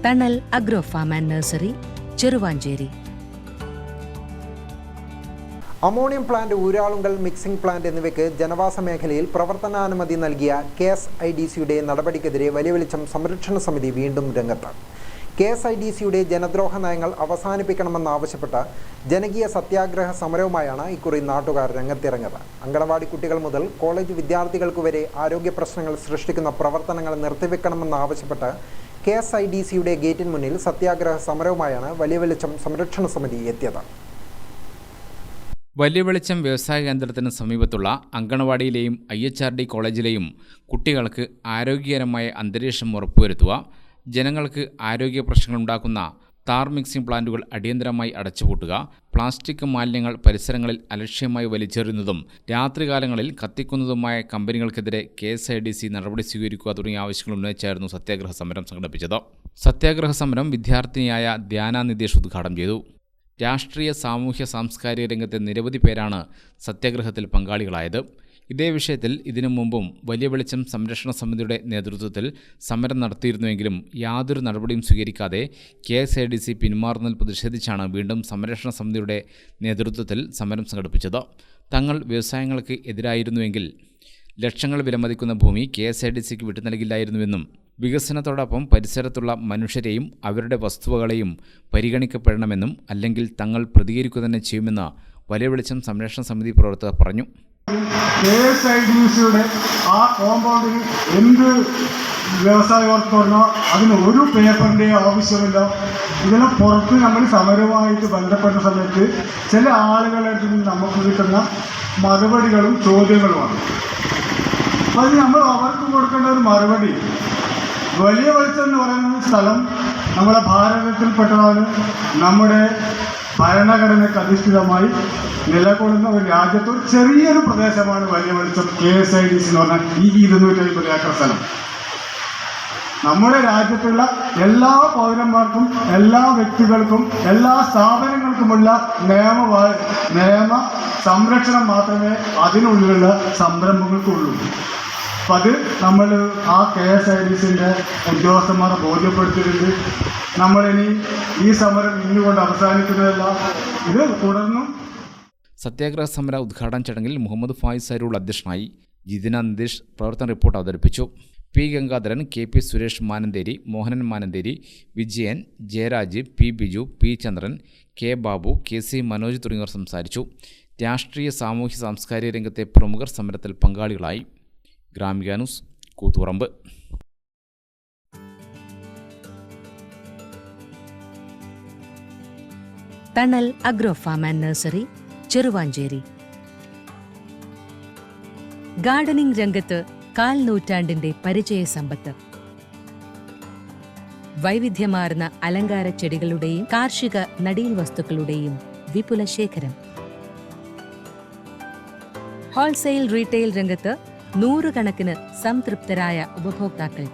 തണൽ agro farm and nursery, Cheruvancheri. Ammonium plant, Uralungal mixing plant എന്നിവയ്ക്ക് ജനവാസ മേഖലയിൽ പ്രവർത്തനാനുമതി നൽകിയ KSIDCയുടെ നടപടിക്കെതിരെ വലിയ വെളിച്ചം സംരക്ഷണ സമിതി വീണ്ടും രംഗത്ത്. KSIDCയുടെ ജനദ്രോഹ നയങ്ങൾ അവസാനിപ്പിക്കണമെന്നാവശ്യപ്പെട്ട് ജനകീയ സത്യാഗ്രഹ സമരവുമായാണ് ഇക്കുറി നാട്ടുകാർ രംഗത്തിറങ്ങുന്നത്. അങ്കണവാടി കുട്ടികൾ മുതൽ കോളേജ് വിദ്യാർത്ഥികൾക്ക് വരെ ആരോഗ്യ പ്രശ്നങ്ങൾ സൃഷ്ടിക്കുന്ന പ്രവർത്തനങ്ങൾ നിർത്തിവെക്കണമെന്നാവശ്യപ്പെട്ട് KSIDCയുടെ ഗേറ്റിന് മുന്നിൽ സത്യാഗ്രഹ സമരവുമായാണ് വലിയ വെളിച്ചം സംരക്ഷണ സമിതി എത്തിയത്. വലിയ വെളിച്ചം വ്യവസായ കേന്ദ്രത്തിന് സമീപത്തുള്ള അങ്കണവാടിയിലെയും IHRD കോളേജിലെയും കുട്ടികൾക്ക് ആരോഗ്യകരമായ അന്തരീക്ഷം ഉറപ്പുവരുത്തുക, ജനങ്ങൾക്ക് ആരോഗ്യ പ്രശ്നങ്ങളുണ്ടാക്കുന്ന താർ മിക്സിംഗ് പ്ലാന്റുകൾ അടിയന്തരമായി അടച്ചുപൂട്ടുക, പ്ലാസ്റ്റിക് മാലിന്യങ്ങൾ പരിസരങ്ങളിൽ അലക്ഷ്യമായി വലിച്ചെറിയുന്നതും രാത്രികാലങ്ങളിൽ കത്തിക്കുന്നതുമായ കമ്പനികൾക്കെതിരെ KSIDC നടപടി സ്വീകരിക്കുക തുടങ്ങിയ ആവശ്യങ്ങൾ ഉന്നയിച്ചായിരുന്നു സത്യാഗ്രഹ സമരം സംഘടിപ്പിച്ചത്. സത്യാഗ്രഹ സമരം വിദ്യാർത്ഥിനിയായ ധ്യാന നിതേഷ് ഉദ്ഘാടനം ചെയ്തു. രാഷ്ട്രീയ, സാമൂഹ്യ, സാംസ്കാരിക രംഗത്തെ നിരവധി പേരാണ് സത്യാഗ്രഹത്തിൽ പങ്കാളികളായത്. ഇതേ വിഷയത്തിൽ ഇതിനു മുമ്പും വലിയ വെളിച്ചം സംരക്ഷണ സമിതിയുടെ നേതൃത്വത്തിൽ സമരം നടത്തിയിരുന്നുവെങ്കിലും യാതൊരു നടപടിയും സ്വീകരിക്കാതെ KSIDC പിന്മാറുന്നതിൽ പ്രതിഷേധിച്ചാണ് വീണ്ടും സംരക്ഷണ സമിതിയുടെ നേതൃത്വത്തിൽ സമരം സംഘടിപ്പിച്ചത്. തങ്ങൾ വ്യവസായങ്ങൾക്ക് എതിരായിരുന്നുവെങ്കിൽ ലക്ഷങ്ങൾ വിലമതിക്കുന്ന ഭൂമി KSIDCക്ക് വിട്ടു നൽകില്ലായിരുന്നുവെന്നും വികസനത്തോടൊപ്പം പരിസരത്തുള്ള മനുഷ്യരെയും അവരുടെ വസ്തുവകളെയും പരിഗണിക്കപ്പെടണമെന്നും അല്ലെങ്കിൽ തങ്ങൾ പ്രതികരിക്കുക തന്നെ ചെയ്യുമെന്ന് വലിയ വെളിച്ചം സംരക്ഷണ സമിതി പ്രവർത്തകർ പറഞ്ഞു. KSIDCയുടെ ആ കോമ്പൗണ്ടിൽ എന്ത് വ്യവസായ വർക്ക് പറഞ്ഞോ അതിന് ഒരു പേപ്പറിൻ്റെയോ ആവശ്യമില്ല. ഇതിന് പുറത്ത് നമ്മൾ സമരവുമായിട്ട് ബന്ധപ്പെട്ട സമയത്ത് ചില ആളുകളുടെ അടുത്ത് നിന്ന് നമുക്ക് കിട്ടുന്ന മറുപടികളും ചോദ്യങ്ങളുമാണ്. അത് നമ്മൾ അവർക്ക് കൊടുക്കേണ്ട ഒരു മറുപടി, വലിയ വെളിച്ചം എന്ന് പറയുന്ന സ്ഥലം നമ്മുടെ ഭാരതത്തിൽപ്പെട്ടതാണ്. നമ്മുടെ ഭരണഘടനയ്ക്ക് അധിഷ്ഠിതമായി നിലകൊള്ളുന്ന ഒരു രാജ്യത്ത് ഒരു ചെറിയൊരു പ്രദേശമാണ് വലിയ വെളിച്ചം KSIDC എന്ന് പറഞ്ഞാൽ ഈ 250 ഏക്കർ സ്ഥലം. നമ്മുടെ രാജ്യത്തുള്ള എല്ലാ പൗരന്മാർക്കും, എല്ലാ വ്യക്തികൾക്കും, എല്ലാ സ്ഥാപനങ്ങൾക്കുമുള്ള നിയമ സംരക്ഷണം മാത്രമേ അതിനുള്ളിലുള്ള സംരംഭങ്ങൾക്കുള്ളൂ. അപ്പം അത് നമ്മൾ ആ KSIDCൻ്റെ ഉദ്യോഗസ്ഥന്മാരെ ബോധ്യപ്പെടുത്തിയിട്ടുണ്ട്. നമ്മളിനി ഈ സമരം ഇന്നുകൊണ്ട് അവസാനിക്കുന്നതല്ല, ഇത് തുടർന്നും. സത്യാഗ്രഹ സമര ഉദ്ഘാടന ചടങ്ങിൽ മുഹമ്മദ് ഫായിസ് അരൂൾ അധ്യക്ഷനായി. ജിതിന നിതീഷ് പ്രവർത്തന റിപ്പോർട്ട് അവതരിപ്പിച്ചു. P. Gangadharan, KP Suresh Mananthery, Mohanan Mananthery, Vijayan, Jayaraj, P. Biju, P. ചന്ദ്രൻ, K. ബാബു, KC മനോജ് തുടങ്ങിയവർ സംസാരിച്ചു. രാഷ്ട്രീയ, സാമൂഹ്യ, സാംസ്കാരിക രംഗത്തെ പ്രമുഖർ സമരത്തിൽ പങ്കാളികളായി. Gramika news, Koothuparamba. Thanal agro farm and nursery, Cheruvancheri. Gardening രംഗത്ത് 1/4 നൂറ്റാണ്ടിന്റെ പരിചയ സമ്പത്ത്. വൈവിധ്യമാർന്ന അലങ്കാര ചെടികളുടെയും കാർഷിക നടീൽ വസ്തുക്കളുടെയും വിപുല ശേഖരം. ഹോൾസെയിൽ, റീറ്റെയിൽ രംഗത്ത് 100 കണക്കിന് സംതൃപ്തരായ ഉപഭോക്താക്കൾ.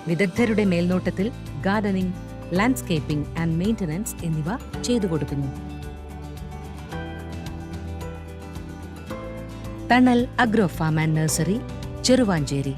വിദഗ്ധരുടെ മേൽനോട്ടത്തിൽ ഗാർഡനിംഗ്, ലാൻഡ്സ്കേപ്പിംഗ് ആൻഡ് മെയിൻ്റനൻസ് എന്നിവ ചെയ്തു കൊടുക്കുന്നു. Thanal agro farm and nursery, Cheruvanchery.